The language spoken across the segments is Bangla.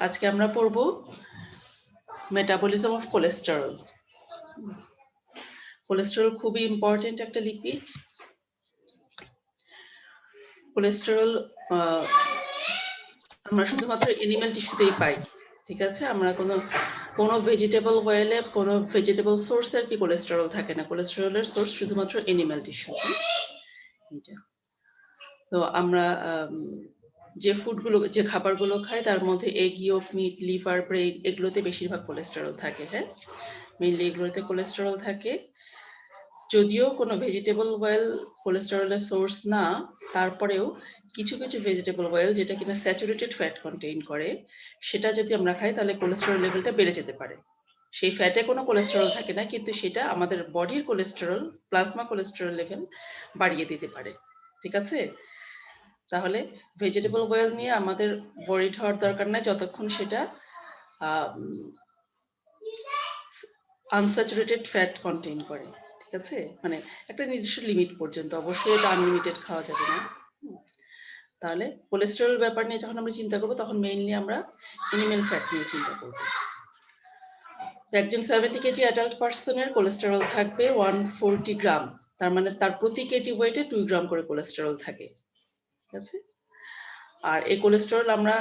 আজকে আমরা পড়ব মেটাবলিজম অফ কোলেস্টেরল। কোলেস্টেরল খুবই ইম্পর্টেন্ট একটা লিপিড। কোলেস্টেরল আমরা শুধুমাত্র এনিম্যাল টিস্যুতেই পাই, ঠিক আছে? আমরা কোনো ভেজিটেবল ওয়েলে কোনো ভেজিটেবল সোর্সের কি কোলেস্টেরল থাকে না। কোলেস্টেরলের সোর্স শুধুমাত্র এনিম্যাল টিস্যু। তো আমরা যে ফুডগুলো যে খাবারগুলো খাই তার মধ্যে এগ ইয়ক, মিট, লিভার, ব্রেন এগুলোতে বেশিরভাগ কোলেস্টেরল থাকে। হ্যাঁ, মেইনলি এগুলোতে কোলেস্টেরল থাকে। যদিও কোনো ভেজিটেবল অয়েল কোলেস্টেরলের সোর্স না, তারপরেও কিছু কিছু ভেজিটেবল অয়েল যেটা কিনা স্যাচুরেটেড ফ্যাট কন্টেইন করে, সেটা যদি আমরা খাই তাহলে কোলেস্টেরল লেভেলটা বেড়ে যেতে পারে। সেই ফ্যাটে কোনো কোলেস্টেরল থাকে না, কিন্তু সেটা আমাদের বডির কোলেস্টেরল, প্লাজমা কোলেস্টেরল লেভেল বাড়িয়ে দিতে পারে। ঠিক আছে? তাহলে ভেজিটেবল অয়েল নিয়ে আমাদের ওয়ারিড হওয়ার দরকার নাই যতক্ষণ সেটা আনস্যাচুরেটেড ফ্যাট কন্টেইন করে। ঠিক আছে? মানে একটা নির্দিষ্ট লিমিট পর্যন্ত, অবশ্যই এটা আনলিমিটেড খাওয়া যাবে না। তাহলে কোলেস্টেরল ব্যাপার নিয়ে যখন আমরা চিন্তা করবো তখন মেইনলি আমরা এনিম্যাল ফ্যাট নিয়ে চিন্তা করব। একজন 70 কেজি অ্যাডাল্ট পার্সনের কোলেস্টেরল থাকবে 140 গ্রাম, তার মানে তার প্রতি কেজি ওয়েটে 2 গ্রাম করে কোলেস্টেরল থাকে। ঠিক আছে? আর এই কোলেস্টেরল আমরা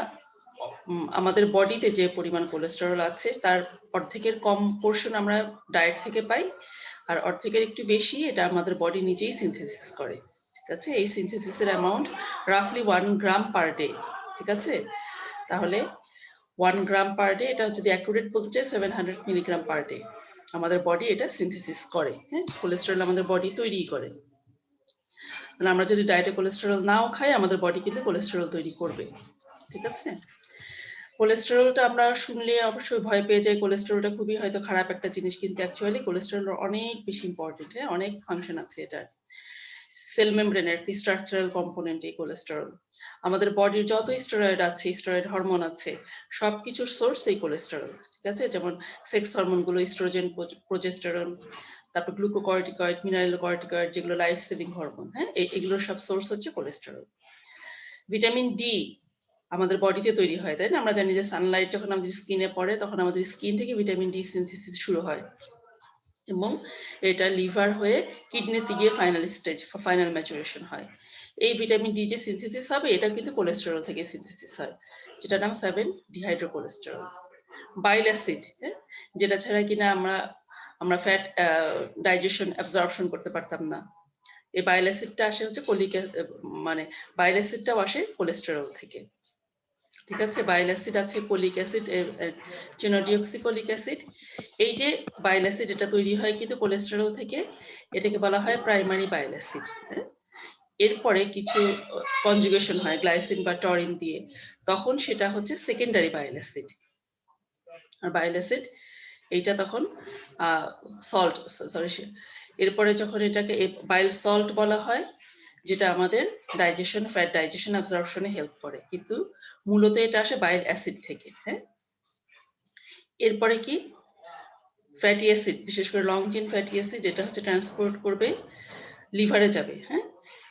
আমাদের বডিতে যে পরিমাণ কোলেস্টেরল আছে তার অর্ধেকের কম পোর্শন আমরা ডায়েট থেকে পাই, আর অর্ধেকের একটু বেশি এটা আমাদের বডি নিজেই সিনথেসিস করে। ঠিক আছে? এই সিনথেসিসের অ্যামাউন্ট রাফলি 1 গ্রাম পার ডে। ঠিক আছে? তাহলে 1 গ্রাম পার ডে, এটা যদি অ্যাকুরেট বলতে চাই 700 মিলিগ্রাম পার ডে আমাদের বডি এটা সিনথেসিস করে। হ্যাঁ, কোলেস্টেরল আমাদের বডি তৈরি করে। মানে আমরা যদি ডায়েটে কোলেস্টেরল নাও খাই আমাদের বডি কিন্তু কোলেস্টেরল তৈরি করবে। ঠিক আছে? কোলেস্টেরলটা আমরা শুনলে অবশ্যই ভয় পেয়ে যাই, কোলেস্টেরলটা খুবই হয়তো খারাপ একটা জিনিস, কিন্তু অ্যাকচুয়ালি কোলেস্টেরল অনেক বেশি ইম্পর্টেন্ট। হ্যাঁ, অনেক ফাংশন আছে এটার। সেল মেমব্রেনের একটি স্ট্রাকচারাল কম্পোনেন্ট এই কোলেস্টেরল। আমাদের বডির যত স্টেরয়েড আছে, স্টেরয়েড হরমোন আছে, সবকিছুর সোর্স এই কোলেস্টেরল। ঠিক আছে? যেমন সেক্স হরমোনগুলো ইস্ট্রোজেন, প্রোজেস্টেরন, তারপর গ্লুকোকর্টিকয়েড, মিনারেলোকর্টিকয়েড যেগুলো লাইফ সেভিং হরমোন। হ্যাঁ, এগুলোর সব সোর্স হচ্ছে কোলেস্টেরল। ভিটামিন ডি আমাদের বডিতে তৈরি হয়, তাই না? আমরা জানি যে সানলাইট যখন আমাদের স্কিনে পড়ে তখন আমাদের স্কিন থেকে ভিটামিন ডি সিনথেসিস শুরু হয়, এবং এটা লিভার হয়ে কিডনিতে গিয়ে ফাইনাল ম্যাচুরেশন হয়। এই ভিটামিন ডি যে সিনথেসিস হবে এটা কিন্তু কোলেস্টেরল থেকে সিনথেসিস হয়, যেটার নাম 7 ডিহাইড্রোকোলেস্টেরল। বাইল অ্যাসিড, যেটা ছাড়া কিনা আমরা ফ্যাট ডাইজেশন অ্যাবজর্পশন করতে পারতাম না। এই বাইল অ্যাসিডটা আসে হচ্ছে মানে বাইল অ্যাসিডটাও আসে কোলেস্টেরল থেকে। ঠিক আছে? বাইল অ্যাসিড আছে, কোলিক অ্যাসিড, চিনোডিঅক্সিকোলিক অ্যাসিড। এই যে বাইল অ্যাসিড এটা তৈরি হয় কিন্তু কোলেস্টেরল থেকে, এটাকে বলা হয় প্রাইমারি বাইল অ্যাসিড। এরপরে কিছু কনজুগেশন হয় গ্লাইসিন বা টরিন দিয়ে, তখন সেটা হচ্ছে সেকেন্ডারি বাইল অ্যাসিড। আর বাইল অ্যাসিড এইটা তখন সল্ট, সরি, এরপরে যখন এটাকে বাইল সল্ট বলা হয়, যেটা আমাদের ডাইজেশন, ফ্যাট ডাইজেশন অ্যাবজর্পশনে হেল্প করে, কিন্তু মূলত এটা আসে বাইল অ্যাসিড থেকে। হ্যাঁ, এরপরে কি ফ্যাটি অ্যাসিড, বিশেষ করে লং চেইন ফ্যাটি অ্যাসিড, এটা হচ্ছে ট্রান্সপোর্ট করবে, লিভারে যাবে। হ্যাঁ,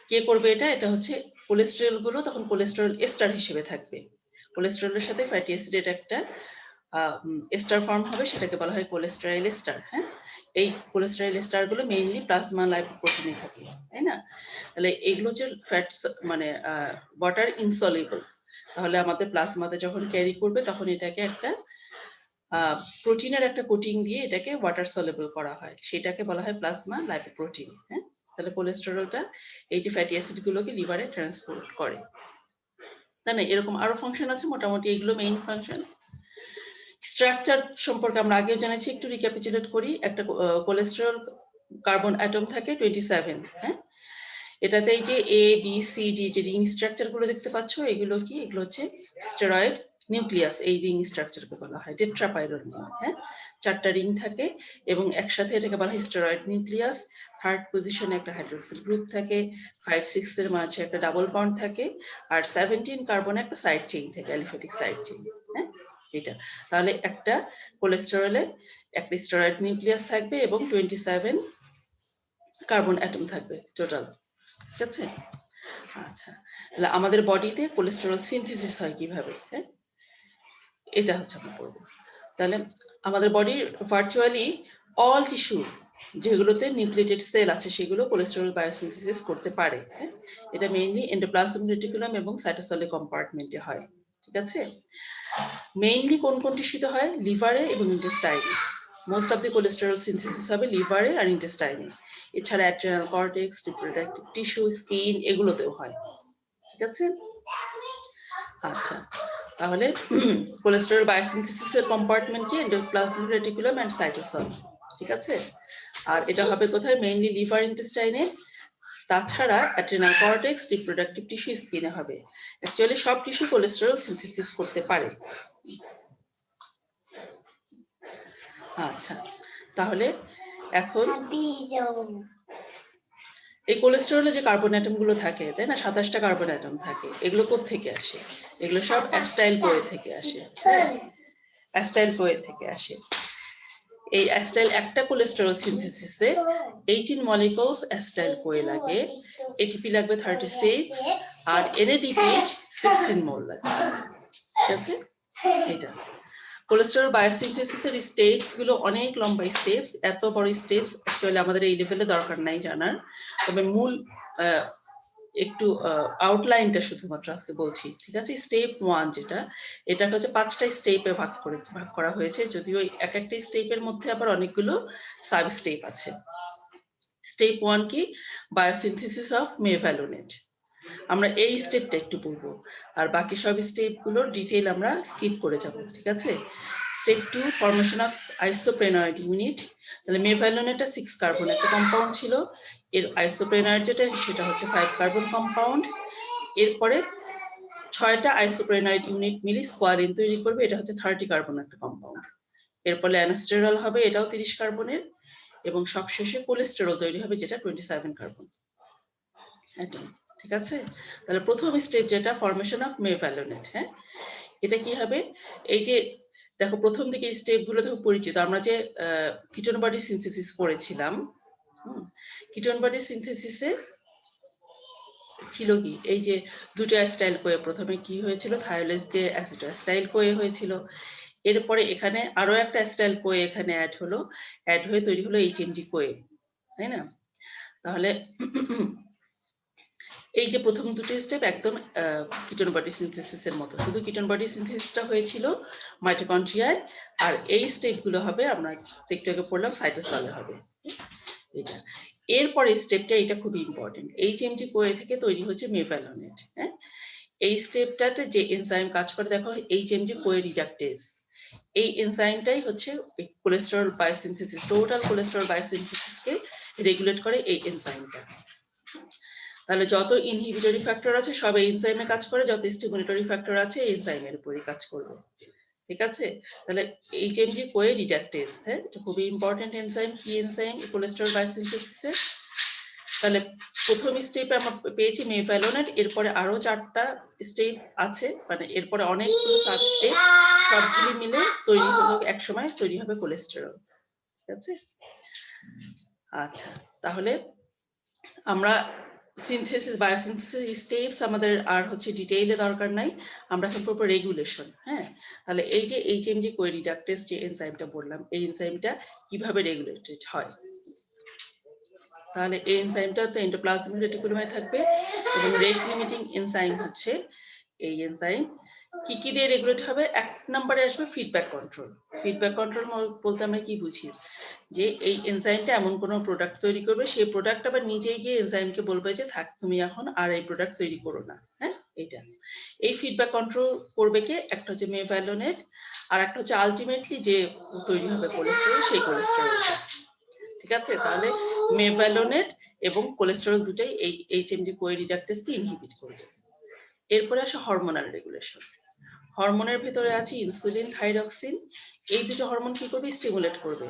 কে করবে এটা? এটা হচ্ছে কোলেস্টেরল গুলো তখন কোলেস্টেরল এস্টার হিসেবে থাকবে। কোলেস্টেরলের সাথে ফ্যাটি অ্যাসিডের একটা এস্টার ফর্ম হবে, সেটাকে বলা হয় কোলেস্টেরল এস্টার। হ্যাঁ, এই কোলেস্টেরল এস্টার গুলো মেইনলি প্লাজমা লাইপোপ্রোটিনে থাকে, তাই না? তাহলে এগুলো যে ফ্যাটস মানে ওয়াটার ইনসলিবল, তাহলে আমাদের প্লাজমাতে যখন ক্যারি করবে তখন এটাকে একটা প্রোটিনের একটা কোটিং দিয়ে এটাকে ওয়াটার সলেবল করা হয়, সেটাকে বলা হয় প্লাজমা লাইপোপ্রোটিন। হ্যাঁ, তাহলে কোলেস্টেরলটা এই যে ফ্যাটি অ্যাসিড গুলোকে লিভারে ট্রান্সপোর্ট করে, তাই না? এরকম আরো ফাংশন আছে, মোটামুটি এগুলো মেইন ফাংশন। স্ট্রাকচার সম্পর্কে আমরা আগেও জেনেছি, একটু রিক্যাপিচুলেট করি। একটা কোলেস্টেরল কার্বন অ্যাটম থাকে 27। হ্যাঁ, এটাতে এই যে এ বি সি ডি যে রিং স্ট্রাকচার গুলো দেখতে পাচ্ছ, এগুলো কি? এগুলো হচ্ছে স্টেরয়েড নিউক্লিয়াস। এই রিং স্ট্রাকচারকে বলা হয় টেট্রাপাইরন রিং। হ্যাঁ, 4টা রিং থাকে এবং একসাথে এটাকে বলা হয় স্টেরয়েড নিউক্লিয়াস। থার্ড পজিশনে একটা হাইড্রোক্সিল গ্রুপ থাকে, 5-6 এর মাঝে একটা ডাবল বন্ড থাকে, আর 17 কার্বনে একটা সাইড চেইন থাকে, অ্যালিফ্যাটিক সাইড চেইন। হ্যাঁ, এটা তাহলে একটা কোলেস্টেরলে একটা স্টেরয়েড নিউক্লিয়াস থাকবে এবং 27 কার্বন অ্যাটম থাকবে টোটাল। ঠিক আছে? আচ্ছা, তাহলে আমাদের বডিতে কোলেস্টেরল সিনথেসিস হয় কিভাবে? হ্যাঁ, এটা হচ্ছে আমরা করবো। তাহলে আমাদের বডির ভার্চুয়ালি অল টিস্যু যেগুলোতে নিউক্লিয়েটেড সেল আছে সেগুলো কোলেস্টেরল বায়োসিনথেসিস করতে পারে। হ্যাঁ, এটা মেইনলি এন্ডোপ্লাজমিক রেটিকুলাম এবং সাইটোসলের কম্পার্টমেন্টে হয়। ঠিক আছে, মেইনলি কোন কোন টিস্যুতে হয়? লিভারে এবং ইন্টেস্টাইনে। Most of the cholesterol synthesis হবে লিভারে আর ইন্টেস্টাইনে। এছাড়া adrenal cortex, reproductive tissue, skin এগুলোতেও হয়। ঠিক আছে, আচ্ছা তাহলে কোলেস্টেরল বায়োসিনথেসিসের কম্পার্টমেন্ট কি? Endoplasmic reticulum and cytosol. ঠিক আছে, আর এটা হবে কোথায়? মেইনলি লিভার, ইন্টেস্টাইনে। তাছাড়া অ্যাড্রিনাল কর্টেক্স, রিপ্রোডাক্টিভ টিস্যু, স্কিনে হবে। অ্যাকচুয়ালি সব টিস্যু কোলেস্টেরল সিনথেসিস করতে পারে। আচ্ছা, তাহলে এখন এই কোলেস্টেরলে যে কার্বন অ্যাটম গুলো থাকে, তাই না, 27টা কার্বন অ্যাটম থাকে, এগুলো কোত্থেকে আসে? এগুলো সব অ্যাস্টাইল কোয়ে থেকে আসে। অ্যাস্টাইল কোয়ে থেকে আসে। এই অ্যাস্টাইল একটা কোলেস্টেরল সিনথেসিসে 18 মলিকিউলস অ্যাস্টাইল কোয়ে লাগে, এটিপি লাগবে 36 আর এনএডিপিএইচ 16 মোল লাগে। ঠিক আছে, এটা কোলেস্টেরল বায়োসিনথেসিসের স্টেপস গুলো অনেক লম্বা স্টেপস। এত বড় স্টেপস অ্যাকচুয়ালি আমাদের এই লেভেলে দরকার নাই জানার, তবে মূল একটু আউটলাইনটা শুধুমাত্র আজকে বলছি। ঠিক আছে, স্টেপ 1 যেটা, এটাকে হচ্ছে 5টা স্টেপে ভাগ করা হয়েছে, যদিও এক একটা স্টেপের মধ্যে আবার অনেকগুলো সাব স্টেপ আছে। স্টেপ 1 কি? Biosynthesis of mevalonate. আমরা এই স্টেপটা একটু পড়বো, আর বাকি সব স্টেপগুলোর ডিটেইল আমরা স্কিপ করে যাব। ঠিক আছে, step 2 formation of isoprenoid unit. তাহলে মেভালোনেটটা 6 কার্বন একটা কম্পাউন্ড ছিল, এর আইসোপ্রেনয়েড যেটা সেটা হচ্ছে 5 কার্বন কম্পাউন্ড। এরপরে 6টা আইসোপ্রেনয়েড ইউনিট মিলে স্কোয়ালিন তৈরি করবে, এটা হচ্ছে 30 কার্বন একটা কম্পাউন্ড। এরপরে অ্যানাস্টেরল হবে, এটাও 30 কার্বনের, এবং সবশেষে কোলেস্টেরল তৈরি হবে, যেটা 27 কার্বন অ্যাটম। ঠিক আছে, তাহলে প্রথম স্টেপ যেটা ফরমেশন অফ মেভালোনেট। হ্যাঁ, এটা কি হবে? এই যে দেখো প্রথম দিকে স্টেপ গুলো দেখো পরিচিত, আমরা যে কিটোন বডি সিনথেসিস করেছিলাম, কিটোন বডি সিনথেসিসে ছিল কি? এই যে দুটো অ্যাস্টাইল কোয়ে, প্রথমে কি হয়েছিল? থায়োলেজ দিয়ে অ্যাসিটোঅ্যাস্টাইল কোয়ে হয়েছিল, এরপরে এখানে আরো একটা অ্যাস্টাইল কোয়ে এখানে অ্যাড হলো, অ্যাড হয়ে তৈরি হলো এইচএমজি কোয়ে, তাই না? তাহলে এই যে প্রথম দুটো স্টেপ একদম কিটোন বডি সিনথেসিসের মতো, শুধু কিটোন বডি সিনথেসিসটা হয়েছিল মাইটোকন্ড্রিয়ায়, আর এই স্টেপগুলো হবে আমরা একটু আগে পড়লাম সাইটোসলে হবে। এটা এরপরে স্টেপটা, এটা খুব ইম্পর্টেন্ট, এইচএমজি কোয়ে থেকে তৈরি হচ্ছে মেভালোনেট। হ্যাঁ, এই স্টেপটাতে যে এনজাইম কাজ করে দেখো, এইচএমজি কোয়ে রিডাকটেজ, এই এনজাইমটাই হচ্ছে কোলেস্টেরল বায়োসিনথেসিস, টোটাল কোলেস্টেরল বায়োসিনথেসিসকে রেগুলেট করে এই এনজাইমটা। তাহলে যত ইনহিবিটরি ফ্যাক্টর আছে সব এই এনজাইমে কাজ করে, যত স্টিমুলেটরি ফ্যাক্টর আছে এই এনজাইমের উপরই কাজ করবে। ঠিক আছে, তাহলে এইচএমজি কোয়ে রিডাকটেজ, হ্যাঁ, এটা খুবই ইম্পর্টেন্ট এনজাইম। কি এনজাইম? কোলেস্টেরল বায়োসিনথেসিসে। তাহলে প্রথম স্টেপে আমরা পেয়েছি মেভালোনেট, এরপরে আরো 4টা স্টেপ আছে, মানে এরপরে অনেকগুলো সাব স্টেপ, সবগুলি মিলে তৈরি হলো, একসময় তৈরি হবে কোলেস্টেরল। ঠিক আছে, আচ্ছা তাহলে আমরা সিনথেসিস বায়োসিনথেসিস স্টেপস আমাদের আর হচ্ছে ডিটেইলে দরকার নাই, আমরা এখন পড়বো রেগুলেশন। হ্যাঁ, তাহলে এই যে এইচএমজি কোয়ে রিডাকটেজ যে এনজাইমটা বললাম, এই এনজাইমটা কিভাবে রেগুলেটেড হয়? তাহলে এই এনজাইমটা তো এন্ডোপ্লাজমিক রেটিকুলামে থাকবে, এবং রেট লিমিটিং এনজাইম হচ্ছে এই এনজাইম। কি কি দিয়ে রেগুলেট হবে? এক নম্বরে আসবে ফিডব্যাক কন্ট্রোল। ফিডব্যাক কন্ট্রোল বলতে আমরা কি বুঝি? যে এই এনজাইমটা এমন কোনো প্রোডাক্ট তৈরি করবে, সেই প্রোডাক্ট আবার নিজেই গিয়ে এনজাইমকে বলবে যে থাক, তুমি এখন আর এই প্রোডাক্ট তৈরি করো না। হ্যাঁ, এইটা এই ফিডব্যাক কন্ট্রোল করবে কে? একটা হচ্ছে মেভালোনেট, আর একটা হচ্ছে আলটিমেটলি যে তৈরি হবে কোলেস্টেরল, সেই কোলেস্টেরলটা। ঠিক আছে, তাহলে মেভালোনেট এবং কোলেস্টেরল দুটাই এই এইচএমজি কোয়ে রিডাকটেজকে ইনহিবিট করবে। এরপরে আসে হরমোনাল রেগুলেশন। হরমোনের ভেতরে আছে ইনসুলিন, থাইরক্সিন। এই দুটো হরমোন কি করবে? স্টিমুলেট করবে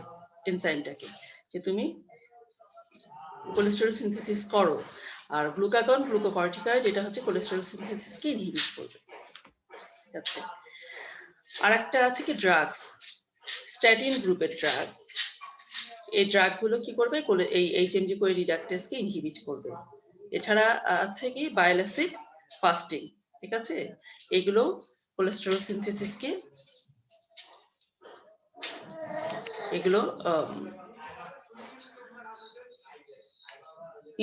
এনজাইমটাকে, যে তুমি কোলেস্টেরল সিনথেসিস করো। আর গ্লুকাগন, গ্লুকোকর্টিকয়েড, যেটা হচ্ছে কোলেস্টেরল সিনথেসিসকে ইনহিবিট করবে। ঠিক আছে, আর একটা আছে কি ড্রাগস, স্ট্যাটিন গ্রুপের ড্রাগ। এই ড্রাগগুলো কি করবে? এই এইচএমজি কোয়ে রিডাকটেজকে ইনহিবিট করবে। এছাড়া আছে কি বায়োল অ্যাসিড ফাস্টিং। ঠিক আছে, এগুলো কোলেস্টেরল সিনথেসিসকে এগুলো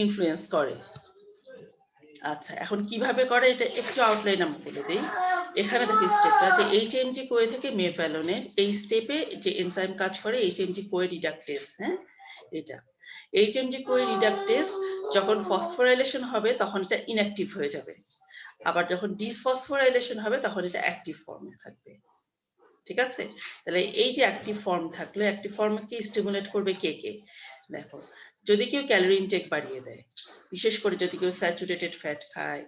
ইনফ্লুয়েন্স করে। আচ্ছা, এখন কিভাবে করে এটা একটু আউটলাইন আমরা বলে দিই। এখানে দেখো স্টেপটা যে এইচএমজি কোয়ে থেকে মেফ্যালনের এই স্টেপে যে এনজাইম কাজ করে এইচএমজি কোয়ে রিডাকটেজ। হ্যাঁ, এটা এইচএমজি কোয়ে রিডাকটেজ যখন ফসফোরাইলেশন হবে তখন এটা ইনঅ্যাক্টিভ হয়ে যাবে, আবার যখন ডিফসফোরাইলেশন হবে তখন এটা অ্যাক্টিভ ফর্মে থাকবে। ঠিক আছে, তাহলে এই যে অ্যাক্টিভ ফর্ম থাকলে অ্যাক্টিভ ফর্মকে স্টিমুলেট করবে কে কে? দেখো, যদি কেউ ক্যালোরি ইনটেক বাড়িয়ে দেয়, বিশেষ করে যদি কেউ স্যাচুরেটেড ফ্যাট খায়,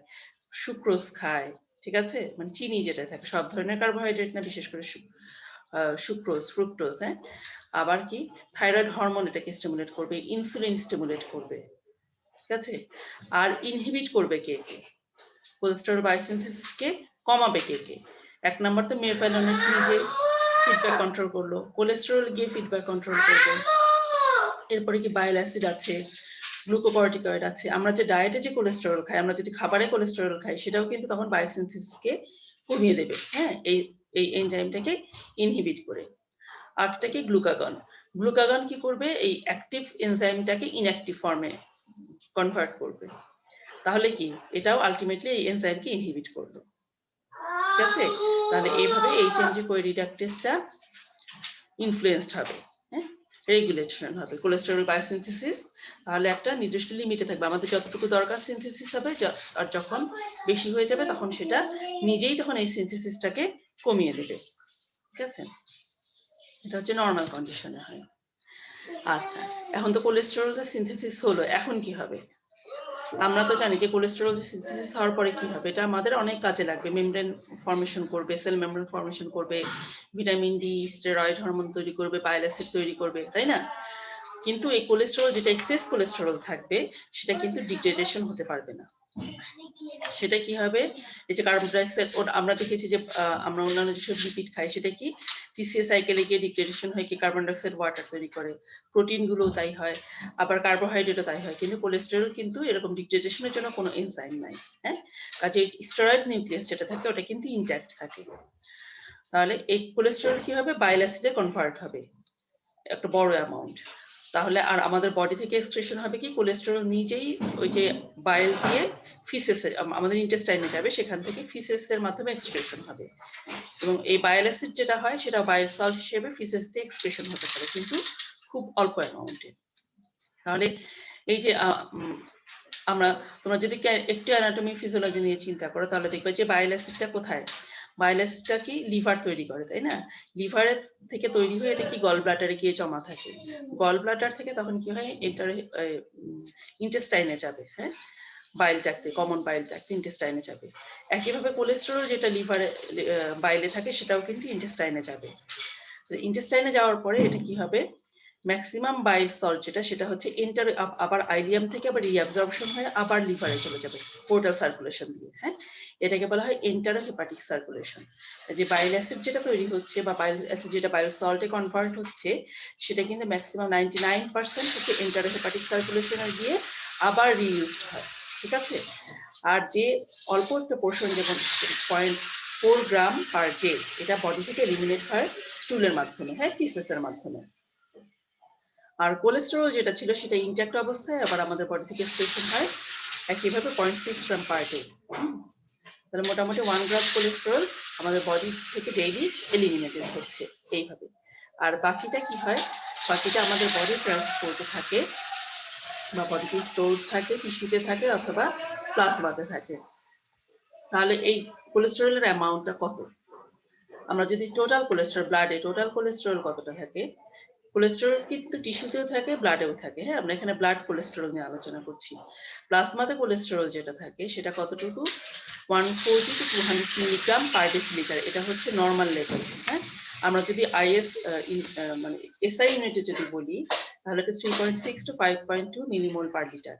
সুক্রোজ খায়, ঠিক আছে, মানে চিনি যেটা থাকে, সব ধরনের কার্বোহাইড্রেট না, বিশেষ করে সুক্রোজ, ফ্রুক্টোজ। হ্যাঁ, আবার কি থাইরয়েড হরমোন এটাকে স্টিমুলেট করবে, ইনসুলিন স্টিমুলেট করবে। ঠিক আছে, আর ইনহিবিট করবে কে কে? কোলেস্টেরল বায়োসিনথেসিসকে কমাবে কে কে? এক নম্বর তো মেফ্যালনের নিজে ফিডব্যাক কন্ট্রোল করলো, কোলেস্টেরল গিয়ে ফিডব্যাক কন্ট্রোল করবে। এরপরে কি বাইল অ্যাসিড আছে, গ্লুকোকর্টিকয়েড আছে। আমরা যে ডায়েটে যে কোলেস্টেরল খাই, আমরা যদি খাবারে কোলেস্টেরল খাই, সেটাও কিন্তু তখন বায়োসিনথেসিসকে কমিয়ে দেবে। হ্যাঁ, এই এনজাইমটাকে ইনহিবিট করে। আরেকটা কি গ্লুকাগন। গ্লুকাগন কি করবে? এই অ্যাক্টিভ এনজাইমটাকে ইনঅ্যাক্টিভ ফর্মে কনভার্ট করবে। তাহলে কি এটাও আলটিমেটলি এই এনজাইমকে ইনহিবিট করলো। ঠিক আছে, তাহলে এইভাবে এইচএমজি কোয়ে রিডাকটেজটা ইনফ্লুয়েন্সড হবে, হ্যাঁ, রেগুলেশন হবে কোলেস্টেরল বায়োসিনথেসিস। তাহলে একটা নির্দিষ্ট লিমিটে থাকবে, আমাদের যতটুকু দরকার সিনথেসিস হবে, আর যখন বেশি হয়ে যাবে তখন সেটা নিজেই তখন এই সিনথেসিসটাকে কমিয়ে দেবে। ঠিক আছে, এটা হচ্ছে নর্মাল কন্ডিশনে হয়। আচ্ছা, এখন তো কোলেস্টেরলটা সিনথেসিস হলো, এখন কি হবে? আমরা তো জানি যে কোলেস্টেরল সিনথেসিস হওয়ার পরে কি হবে, এটা আমাদের অনেক কাজে লাগবে। মেমব্রেন ফর্মেশন করবে, সেল মেমব্রেন ফর্মেশন করবে, ভিটামিন ডি, স্টেরয়েড হরমোন তৈরি করবে, বাইল অ্যাসিড তৈরি করবে, তাই না? কিন্তু এই কোলেস্টেরল যেটা এক্সেস কোলেস্টেরল থাকবে, সেটা কিন্তু ডিগ্রেডেশন হতে পারবে না। সেটা কি হবে? এই যে কার্বন ডাইঅক্সাইড, আমরা দেখেছি যে আমরা অন্যান্য যেসব লিপিড খাই, সেটা কি টিসিএ সাইকেলে গিয়ে ডিগ্রেডেশন হয়ে কি কার্বন ডাইঅক্সাইড ওয়াটার তৈরি করে, প্রোটিন গুলো তাই হয়, আবার কার্বোহাইড্রেটও তাই হয়। কিন্তু কোলেস্টেরল কিন্তু এরকম ডিগ্রেডেশনের জন্য কোনো এনজাইম নাই। হ্যাঁ, কাজে স্টেরয়েড নিউক্লিয়াস যেটা থাকে ওটা কিন্তু ইনট্যাক্ট থাকে। তাহলে এই কোলেস্টেরল কি হবে? বাইল অ্যাসিডে কনভার্ট হবে একটা বড় অ্যামাউন্ট। তাহলে আর আমাদের বডি থেকে এক্সক্রিশন হবে কি কোলেস্টেরল নিজেই ওই যে বাইল দিয়ে ফিসেসে আমাদের ইন্টেস্টাইনে যাবে, সেখান থেকে ফিসেসের মাধ্যমে এক্সক্রিশন হবে। এবং এই বাইল অ্যাসিড যেটা হয় সেটা বাইল সল্ট হিসেবে ফিসেস দিয়ে এক্সক্রিশন হতে পারে, কিন্তু খুব অল্প অ্যামাউন্টে। তাহলে এই যে আমরা, তোমরা যদি একটু অ্যানাটমি ফিজিওলজি নিয়ে চিন্তা করো, তাহলে দেখবে যে বাইল অ্যাসিডটা কোথায়? বাইল অ্যাসিডটা কি লিভার তৈরি করে, তাই না? লিভারের থেকে তৈরি হয়ে এটা কি গল ব্লাডারে গিয়ে জমা থাকে। গল ব্লাডার থেকে তখন কি হয়? ইন্টেস্টাইনে যাবে। হ্যাঁ, বাইল টাকতে, কমন বাইল টাকতে ইন্টেস্টাইনে যাবে। একইভাবে কোলেস্টেরল যেটা লিভারে বাইলে থাকে, সেটাও কিন্তু ইন্টেস্টাইনে যাবে। ইন্টেস্টাইনে যাওয়ার পরে এটা কি হবে? ম্যাক্সিমাম বাইল সল্ট যেটা, সেটা হচ্ছে এন্টার, আবার আইলিয়াম থেকে আবার রিঅ্যাবজর্পশন হয়ে আবার লিভারে চলে যাবে পোর্টাল সার্কুলেশন দিয়ে। হ্যাঁ, এটাকে বলা হয় এন্টারো হেপাটিক সার্কুলেশন। যে বাইল অ্যাসিড যেটা তৈরি হচ্ছে বা বাইল অ্যাসিড যেটা বাইল সল্টে কনভার্ট হচ্ছে, সেটা কিন্তু ম্যাক্সিমাম 99% হচ্ছে এন্টারো হেপাটিক সার্কুলেশনে গিয়ে আবার রিইউজড হয়। ঠিক আছে, আর যে অল্প একটা পোর্শন, যেমন 0.4 গ্রাম পার ডে, এটা বডি থেকে এলিমিনেট হয় স্টুলের মাধ্যমে, হ্যাঁ, ফিসেসের মাধ্যমে। আর কোলেস্টেরল যেটা ছিল সেটা ইনট্যাক্ট অবস্থায় আবার আমাদের বডি থেকে এক্সক্রিশন হয় একইভাবে 0.6 গ্রাম পার ডে। তাহলে মোটামুটি 1 গ্রাম কোলেস্টেরল আমাদের বডি থেকে ডেইলি এলিমিনেটেড হচ্ছে এইভাবে। আর বাকিটা কি হয়? বাকিটা আমাদের বডি ট্রান্সপোর্টে থাকে বা বডিতে স্টোর থাকে, টিস্যুতে থাকে অথবা প্লাজমাতে থাকে। তাহলে এই কোলেস্টেরলের অ্যামাউন্টটা কত? আমরা যদি টোটাল কোলেস্টেরল ব্লাডে টোটাল কোলেস্টেরল কতটা থাকে? কোলেস্টেরল কিন্তু টিস্যুতেও থাকে, ব্লাডেও থাকে। হ্যাঁ, আমরা এখানে ব্লাড কোলেস্টেরল নিয়ে আলোচনা করছি। প্লাজমাতে কোলেস্টেরল যেটা থাকে সেটা কতটুকু? 140 to 200 মিলিগ্রাম পার ডেসিলিটার। এটা হচ্ছে নর্মাল লেভেল। হ্যাঁ, আমরা যদি আইএস মানে এসআই ইউনিটে যদি বলি, তাহলে 3.6 to 5.2 millimole per litre.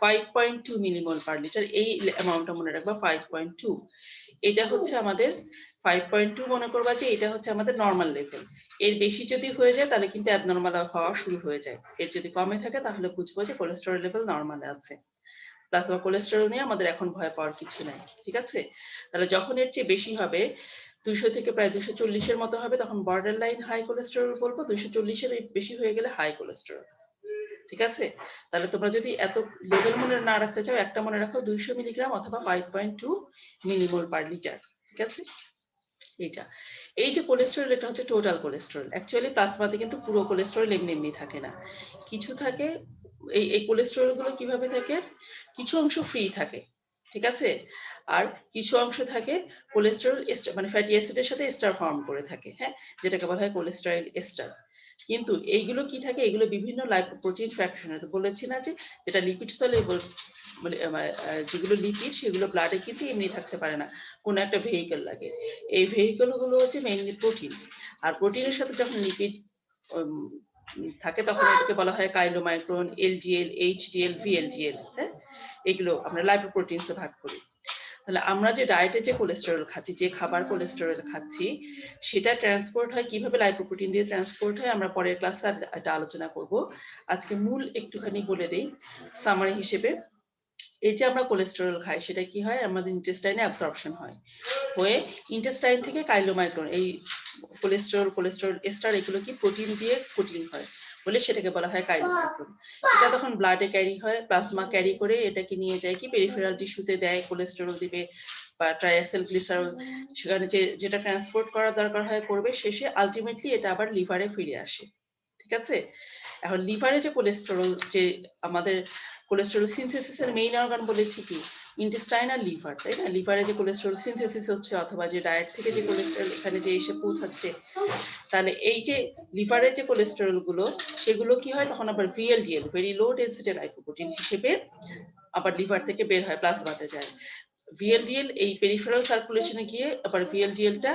5.2 millimole per litre, এই অ্যামাউন্টটা মনে রাখবা, 5.2। এটা হচ্ছে আমাদের 5.2 মনে করবা যে এটা হচ্ছে আমাদের নর্মাল লেভেল। এর বেশি যদি হয়ে যায় তাহলে কিন্তু অ্যাবনর্মাল হওয়া শুরু হয়ে যায়। এর যদি কমে থাকে তাহলে বুঝবো যে কোলেস্টেরল লেভেল নর্মালে আছে। প্লাজমা কোলেস্টেরল নিয়ে আমাদের এখন ভয় পাওয়ার কিছু নাই। ঠিক আছে, তাহলে যখন এর চেয়ে বেশি হবে, 200 থেকে প্রায় 240 এর মতো হবে, তখন বর্ডার লাইন হাই কোলেস্টেরল বলবো। 240 এর বেশি হয়ে গেলে হাই কোলেস্টেরল। ঠিক আছে, তাহলে তোমরা যদি এত লেভেল মনে না রাখতে চাও, একটা মনে রাখো 200 মিলিগ্রাম অথবা 5.2 মিলিমোল পার লিটার। ঠিক আছে, এইটা এই যে কোলেস্টেরল, এটা হচ্ছে টোটাল কোলেস্টেরল। অ্যাকচুয়ালি প্লাজমাতে কিন্তু পুরো কোলেস্টেরল এমনি এমনি থাকে না, কিছু থাকে। এই কোলেস্টেরল গুলো কিভাবে থাকে, কিছু অংশ ফ্রি থাকে, ঠিক আছে, আর কিছু অংশ থাকে কোলেস্টেরল মানে ফ্যাটি অ্যাসিডের সাথে এস্টার ফর্ম করে থাকে, হ্যাঁ, যেটাকে বলা হয় কোলেস্টেরল এস্টার। কিন্তু এইগুলো কি থাকে, এগুলো বিভিন্ন লাইপোপ্রোটিন ফ্র্যাকশনে, তো বলেছি না যে যেটা লিপিড সলিউবল, মানে যেগুলো লিপিড সেগুলো ব্লাডে কিন্তু এমনি থাকতে পারে না, কোনো একটা ভেহিকল লাগে। এই ভেহিকল গুলো হচ্ছে মেইনলি প্রোটিন, আর প্রোটিনের সাথে যখন লিপিড থাকে তখন এটাকে বলা হয় কাইলোমাইক্রন, এলডিএল, এইচডিএল, ভিএলডিএল। হ্যাঁ, এগুলো আমরা লাইপোপ্রোটিনসে ভাগ করি। তাহলে আমরা যে ডায়েটে যে কোলেস্টেরল খাচ্ছি, যে খাবার কোলেস্টেরল খাচ্ছি, সেটা ট্রান্সপোর্ট হয় কিভাবে, লাইপোপ্রোটিন দিয়ে ট্রান্সপোর্ট হয়। আমরা পরের ক্লাসে এটা আলোচনা করব। আজকে মূল একটুখানি বলে দেই সামারি হিসেবে। এই যে আমরা কোলেস্টেরল খাই, সেটা কি হয়, আমাদের ইন্টেস্টাইনে অ্যাবসর্পশন হয়, হয়ে ইন্টেস্টাইন থেকে কাইলোমাইক্রন, এই কোলেস্টেরল এস্টার, এগুলো কি প্রোটিন দিয়ে কোটিং হয় বলে সেটাকে বলা হয় কাইলোমাইক্রন। এটা তখন ব্লাডে ক্যারি হয়, প্লাজমা ক্যারি করে এটাকে নিয়ে যায় কি পেরিফেরাল টিস্যুতে দেয়, কোলেস্টেরল দিবে বা ট্রাইএসিল গ্লিসারল, সেখানে যেটা ট্রান্সপোর্ট করার দরকার হয় করবে, শেষে আলটিমেটলি এটা আবার লিভারে ফিরে আসে। ঠিক আছে, এখন লিভারে যে কোলেস্টেরল, যে আমাদের কোলেস্টেরল সিনথেসিসের মেইন অর্গান বলেছি কি ইন্টেস্টাইন আর লিভার, তাই না? লিভারে যে কোলেস্টেরল সিনথেসিস হচ্ছে অথবা যে ডায়েট থেকে যে কোলেস্টেরল এখানে যে এসে পৌঁছাচ্ছে, তাহলে এই যে লিভারের যে কোলেস্টেরল গুলো, সেগুলো কি হয় তখন আবার VLDL, very low density lipoprotein হিসেবে আবার লিভার থেকে বের হয়, প্লাজমাতে যায়। ভিএলডিএল এই পেরিফেরাল সার্কুলেশনে গিয়ে আবার ভিএলডিএলটা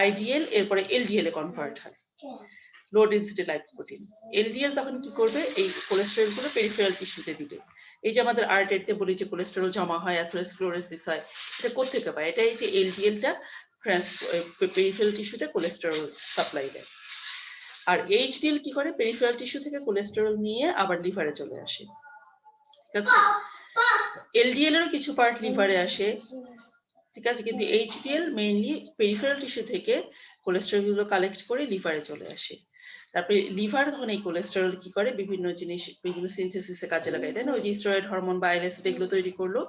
আইডিএল, এরপরে এলডিএল এ কনভার্ট হয়, লো ডেন্সিটি লাইপোপ্রোটিন। এলডিএল তখন কি করবে, এই কোলেস্টেরল গুলো পেরিফেরাল টিস্যুতে দিবে। এই যে আমাদের আর্টারিতে বলি যে কোলেস্টেরল জমা হয়, অ্যাথেরোস্ক্লেরোসিস হয়, এটা কোত্থেকে পায়? এটা এই যে এলডিএলটা পেরিফেরাল টিস্যুতে কোলেস্টেরল সাপ্লাই দেয়। আর এইচডিএল কি করে, পেরিফেরাল টিস্যু থেকে কোলেস্টেরল নিয়ে আবার লিভারে চলে আসে। ঠিক আছে, এলডিএল এরও কিছু পার্ট লিভারে আসে, ঠিক আছে, কিন্তু এইচডিএল মেইনলি পেরিফেরাল টিস্যু থেকে কোলেস্টেরল গুলো কালেক্ট করে লিভারে চলে আসে। তারপরে লিভার তখন এই কোলেস্টেরল কি করে, বিভিন্ন জিনিস, বিভিন্ন সিনথেসিসে কাজে লাগায়, তাই না? ওই যে স্টেরয়েড হরমোন, বাইল অ্যাসিড এগুলো তৈরি করলো,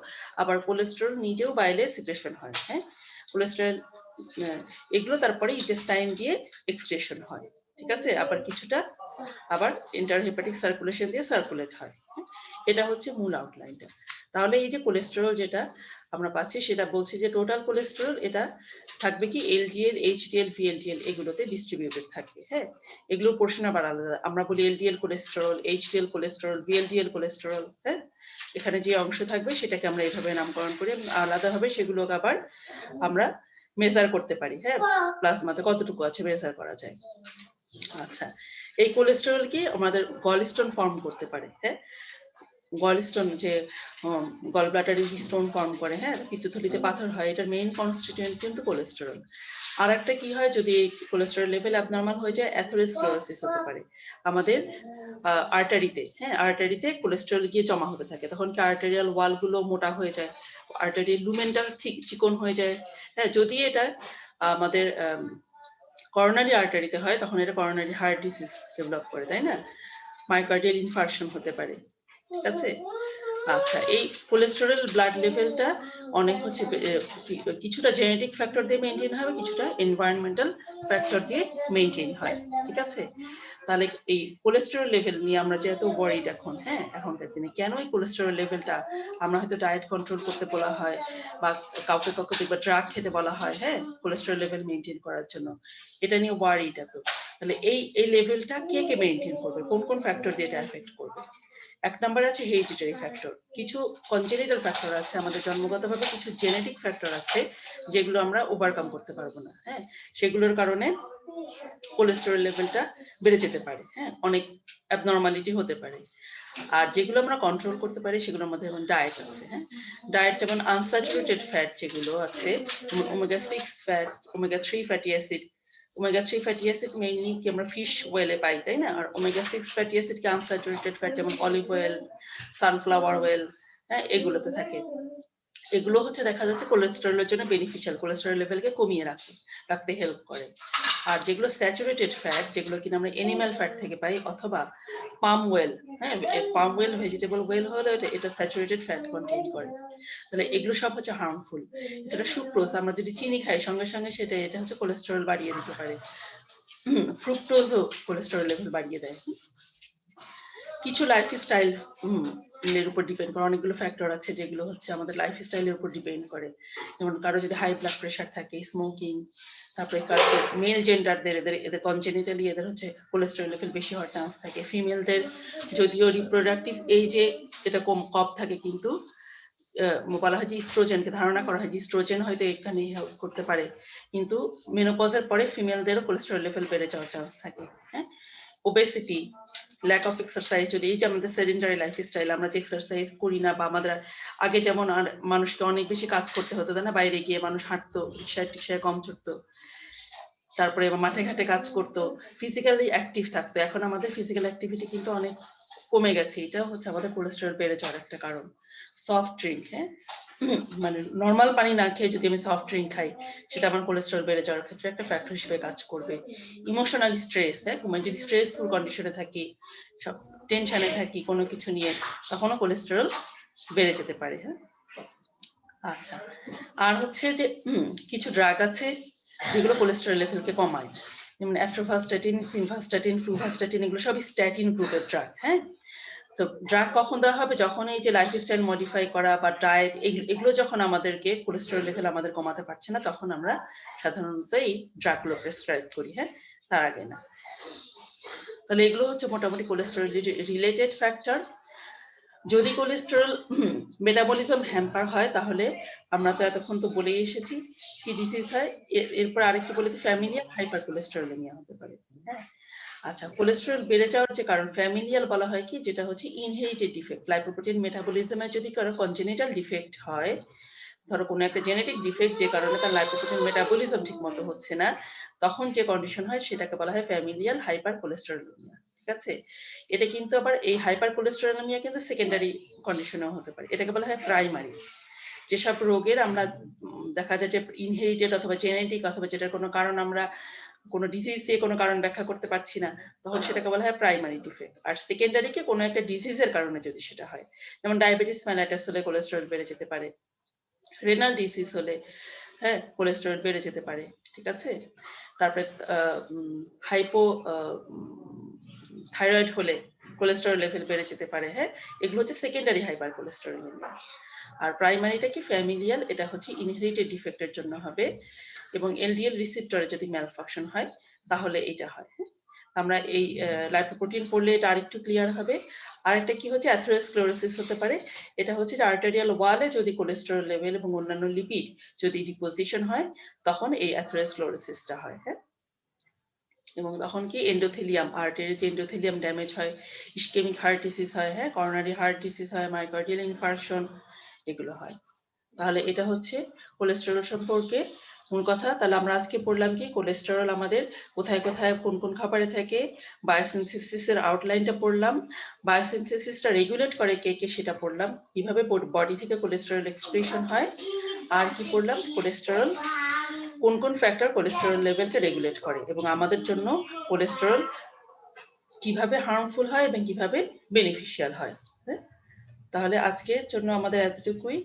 আবার কোলেস্টেরল নিজেও বাইলে সিক্রেশন হয়, হ্যাঁ, কোলেস্টেরল এগুলো তারপরে ইন্টেস্টাইন দিয়ে এক্সক্রেশন হয়। ঠিক আছে, আবার কিছুটা আবার ইন্টারহেপাটিক সার্কুলেশন দিয়ে সার্কুলেট হয়। এটা হচ্ছে মূল আউটলাইনটা। তাহলে এই যে কোলেস্টেরল যেটা আমরা পাচ্ছি, সেটা বলছি যে টোটাল কোলেস্টেরল এটা থাকবে কি এলডিএল, এইচডিএল, ভিএলডিএল এগুলোতে ডিস্ট্রিবিউটেড থাকবে। হ্যাঁ, এগুলোর পোর্শন আবার আলাদা, আমরা বলি LDL cholesterol, HDL cholesterol, VLDL cholesterol. হ্যাঁ, এখানে যে অংশ থাকবে সেটাকে আমরা এইভাবে নামকরণ করি, আলাদাভাবে সেগুলোকে আবার আমরা মেজার করতে পারি। হ্যাঁ, প্লাজমাতে কতটুকু আছে মেজার করা যায়। আচ্ছা, এই কোলেস্টেরল কি আমাদের গলস্টোন ফর্ম করতে পারে। হ্যাঁ, গলস্টোন যে গল ব্লাডারে স্টোন ফর্ম করে, হ্যাঁ, পিত্তথলিতে পাথর হয়, এটার মেইন কনস্টিটিউয়েন্ট কিন্তু কোলেস্টেরল। আর একটা কি হয়, যদি কোলেস্টেরল লেভেল অ্যাবনরমাল হয়ে যায়, অ্যাথেরোস্ক্লেরোসিস হতে পারে আমাদের আর্টারিতে। হ্যাঁ, আর্টারিতে কোলেস্টেরল গিয়ে জমা হতে থাকে, তখন কি আর্টেরিয়াল ওয়াল গুলো মোটা হয়ে যায়, আর্টারিয়াল লুমেনটা ঠিক চিকন হয়ে যায়। হ্যাঁ, যদি এটা আমাদের করোনারি আর্টারিতে হয়, তখন এটা করোনারি হার্ট ডিজিজ ডেভেলপ করে, তাই না? মায়োকার্ডিয়াল ইনফার্কশন হতে পারে। ঠিক আছে, আচ্ছা, এই কোলেস্টেরল ব্লাড লেভেলটা অনেক হচ্ছে কিছুটা জেনেটিক ফ্যাক্টর দিয়ে মেনটেন হবে, কিছুটা এনভায়রনমেন্টাল ফ্যাক্টর দিয়ে মেনটেন হয়। ঠিক আছে, তাহলে এই কোলেস্টেরল লেভেল নিয়ে আমরা যেহেতু ওয়ারিড এখন, হ্যাঁ, এখনকার দিনে কেন এই কোলেস্টেরল লেভেলটা, আমরা হয়তো ডায়েট কন্ট্রোল করতে বলা হয় বা কাউকে দেখবা ড্রাগ খেতে বলা হয়, হ্যাঁ, কোলেস্টেরল লেভেল মেনটেন করার জন্য, এটা নিয়ে ওয়ারিড এত। তাহলে এই লেভেলটা কে কে মেনটেন করবে, কোন কোন ফ্যাক্টর দিয়ে এটা এফেক্ট করবে? এক নম্বর আছে হেরিডিটারি ফ্যাক্টর, কিছু কনজেনিটাল ফ্যাক্টর আছে, আমাদের জন্মগতভাবে কিছু জেনেটিক ফ্যাক্টর আছে যেগুলো আমরা ওভারকাম করতে পারবো না। হ্যাঁ, সেগুলোর কারণে কোলেস্টেরল লেভেলটা বেড়ে যেতে পারে। হ্যাঁ, অনেক অ্যাবনরমালিটি হতে পারে। আর যেগুলো আমরা কন্ট্রোল করতে পারি সেগুলোর মধ্যে যেমন ডায়েট আছে। হ্যাঁ, ডায়েট যেমন আনস্যাচুরেটেড ফ্যাট যেগুলো আছে, omega 6 fat, omega 3 fatty acid. Omega 3 fatty acid mainly কি আমরা ফিশ ওয়েলে পাই, তাই না? আর ওমেগা 6 ফ্যাটি অ্যাসিড কি আনস্যাচুরেটেড ফ্যাট, যেমন অলিভ অয়েল, সানফ্লাওয়ার অয়েল, হ্যাঁ, এগুলোতে থাকে। এগুলো হচ্ছে দেখা যাচ্ছে কোলেস্টেরলের জন্য বেনিফিশিয়াল, কোলেস্টেরল লেভেলকে কমিয়ে রাখতে হেল্প করে। আর যেগুলো স্যাচুরেটেড ফ্যাট, যেগুলো কিনা আমরা এনিম্যাল ফ্যাট থেকে পাই অথবা পাম ওয়েল, হ্যাঁ পাম ওয়েল ভেজিটেবল ওয়েল হলে এটা স্যাচুরেটেড ফ্যাট কন্টেইন করে, তাহলে এগুলো সব হচ্ছে হার্মফুল। যেটা সুক্রোজ, আমরা যদি চিনি খাই সঙ্গে সঙ্গে এটা হচ্ছে কোলেস্টেরল বাড়িয়ে দিতে পারে। ফ্রুক্টোজও কোলেস্টেরল লেভেল বাড়িয়ে দেয়। কিছু লাইফস্টাইল এর উপর ডিপেন্ড করে, অনেকগুলো ফ্যাক্টর আছে যেগুলো হচ্ছে আমাদের লাইফস্টাইলের উপর ডিপেন্ড করে। যেমন কারো যদি হাই ব্লাড প্রেশার থাকে, স্মোকিং, তারপরে কারো মেল জেন্ডারদের এদের কনজেনিটালি এদের হচ্ছে কোলেস্টেরল লেভেল বেশি হওয়ার চান্স থাকে। ফিমেলদের যদিও রিপ্রোডাক্টিভ এজে এটা কম থাকে, কিন্তু বলা হয় যে ইস্ট্রোজেনকে ধারণা করা হয় যে ইস্ট্রোজেন হয়তো এখানে হেল্প করতে পারে, কিন্তু মেনোপজের পরে ফিমেলদেরও কোলেস্টেরল লেভেল বেড়ে যাওয়ার চান্স থাকে। হ্যাঁ, ওবেসিটি, ল্যাক অফ এক্সারসাইজ, যদি এই যে আমাদের সেডেন্টারি লাইফস্টাইল, আমরা যে এক্সারসাইজ করি না, বা আমাদের আগে যেমন মানুষকে অনেক বেশি কাজ করতে হতো, তাই না, বাইরে গিয়ে মানুষ হাঁটতো, রিক্সায় কম চড়তো, তারপরে মাঠে ঘাটে কাজ করতো, ফিজিক্যালি অ্যাক্টিভ থাকতো। এখন আমাদের ফিজিক্যাল অ্যাক্টিভিটি কিন্তু অনেক কমে গেছে, এটা হচ্ছে আমাদের কোলেস্টেরল বেড়ে যাওয়ার একটা কারণ। সফট ড্রিঙ্ক, হ্যাঁ, মানে নর্মাল পানি না খেয়ে যদি আমি সফট ড্রিঙ্ক খাই, সেটা আমার কোলেস্টেরল বেড়ে যাওয়ার ক্ষেত্রে একটা ফ্যাক্টর হিসেবে কাজ করবে। ইমোশনাল স্ট্রেস, হ্যাঁ, মানে যদি স্ট্রেসফুল কন্ডিশনে থাকি, সব টেনশনে থাকি কোনো কিছু নিয়ে, তখনও কোলেস্টেরল বেড়ে যেতে পারে। হ্যাঁ, আচ্ছা, আর হচ্ছে যে কিছু ড্রাগ আছে যেগুলো কোলেস্টেরল লেভেলকে কমায়, যেমন অ্যাট্রোভাস্ট্যাটিন, সিমভাস্ট্যাটিন, ফ্লুভাস্ট্যাটিন, এগুলো সবই স্ট্যাটিন গ্রুপের ড্রাগ। হ্যাঁ, তো ড্রাগ কখন দেওয়া হবে? যখন এই যে লাইফস্টাইল মডিফাই করা বা ডায়েট, এগুলো যখন আমাদেরকে কোলেস্টেরল লেভেল আমাদের কমাতে পারছে না, তখন আমরা সাধারণত এই ড্রাগগুলো প্রেসক্রাইব করি। হ্যাঁ, তার আগে না। তাহলে এগুলো হচ্ছে মোটামুটি কোলেস্টেরল রিলেটেড ফ্যাক্টর। যদি কোলেস্টেরল মেটাবলিজম হ্যাম্পার হয়, তাহলে আমরা তো এতক্ষণ তো বলেই এসেছি কি ডিজিজ হয়। এরপর আরেকটু বলে দিই, ফ্যামিলিয়াল হাইপার কোলেস্টেরোলেমিয়া হতে পারে। হ্যাঁ, আচ্ছা, কোলেস্টেরল বেড়ে যাওয়ার যে কারণ ফ্যামিলিয়াল বলা হয় কি, যেটা হচ্ছে ইনহেরিটেড ডিফেক্ট, লাইপোপ্রোটিন মেটাবলিজমে যদি কারো কনজেনিটাল ডিফেক্ট হয়, ধরো কোনো একটা জেনেটিক ডিফেক্ট যে কারণে তার লাইপোপ্রোটিন মেটাবলিজম ঠিক মতো হচ্ছে না, তখন যে কন্ডিশন হয় সেটাকে বলা হয় ফ্যামিলিয়াল হাইপার কোলেস্টেরোলেমিয়া। ঠিক আছে, এটা কিন্তু আবার এই হাইপার কোলেস্টেরোলেমিয়া কিন্তু সেকেন্ডারি কন্ডিশনও হতে পারে, এটাকে বলা হয় প্রাইমারি। যেসব রোগের আমরা দেখা যায় যে ইনহেরিটেড অথবা জেনেটিক অথবা যেটার কোনো কারণ আমরা কোনো ডিজিজ দিয়ে কোনো কারণ ব্যাখ্যা করতে পারছি না, তখন সেটাকে বলা হয় প্রাইমারি ডিফেক্ট। আর সেকেন্ডারি কে কোনো একটা ডিজিজের কারণে যদি সেটা হয়, যেমন ডায়াবেটিস মেলাইটাস হলে কোলেস্টেরল বেড়ে যেতে পারে, রেনাল ডিজিজ হলে, হ্যাঁ, কোলেস্টেরল বেড়ে যেতে পারে। ঠিক আছে, তারপরে হাইপো থাইরয়েড হলে কোলেস্টেরল লেভেল বেড়ে যেতে পারে। হ্যাঁ, এগুলো হচ্ছে সেকেন্ডারি হাইপার কোলেস্টেরোলেমিয়া। আর প্রাইমারিটা কি ফ্যামিলিয়াল, এটা হচ্ছে ইনহেরিটেড ডিফেক্টের জন্য হবে, এবং এলডিএল রিসেপ্টরে যদি ম্যালফাংশন হয় তাহলে এটা হয়। আমরা এই লাইপোপ্রোটিন পড়লে এটা আরেকটু ক্লিয়ার হবে। আরেকটা কি হচ্ছে অ্যাথেরোস্ক্লেরোসিস হতে পারে, এটা হচ্ছে যে আর্টেরিয়াল ওয়ালে যদি কোলেস্টেরল লেভেল এবং অন্যান্য লিপিড যদি ডিপোজিশন হয়, তখন এই অ্যাথেরোস্ক্লেরোসিসটা হয়। হ্যাঁ, এবং তখন কি এন্ডোথেলিয়াম, আর্টারির যে এন্ডোথেলিয়াম ড্যামেজ হয়, ইসকেমিক হার্ট ডিজিজ হয়, হ্যাঁ, করোনারি হার্ট ডিজিজ হয়, মায়োকার্ডিয়াল ইনফারশন, এগুলো হয়। তাহলে এটা হচ্ছে কোলেস্টেরল সম্পর্কে মূল কথা। তাহলে আমরা আজকে পড়লাম কি, কোলেস্টেরল আমাদের কোথায় কোথায় কোন কোন খাবারে থাকে, বায়োসিনথেসিসের আউটলাইনটা পড়লাম, বায়োসিনথেসিসটা রেগুলেট করে কে কে সেটা পড়লাম, কিভাবে বডি থেকে কোলেস্টেরল এক্সক্রিশন হয়, আর কি পড়লাম, কোলেস্টেরল কোন কোন ফ্যাক্টর কোলেস্টেরল লেভেলকে রেগুলেট করে, এবং আমাদের জন্য কোলেস্টেরল কিভাবে হার্মফুল হয় এবং কিভাবে বেনিফিশিয়াল হয়। তাহলে আজকের জন্য আমাদের এতটুকুই।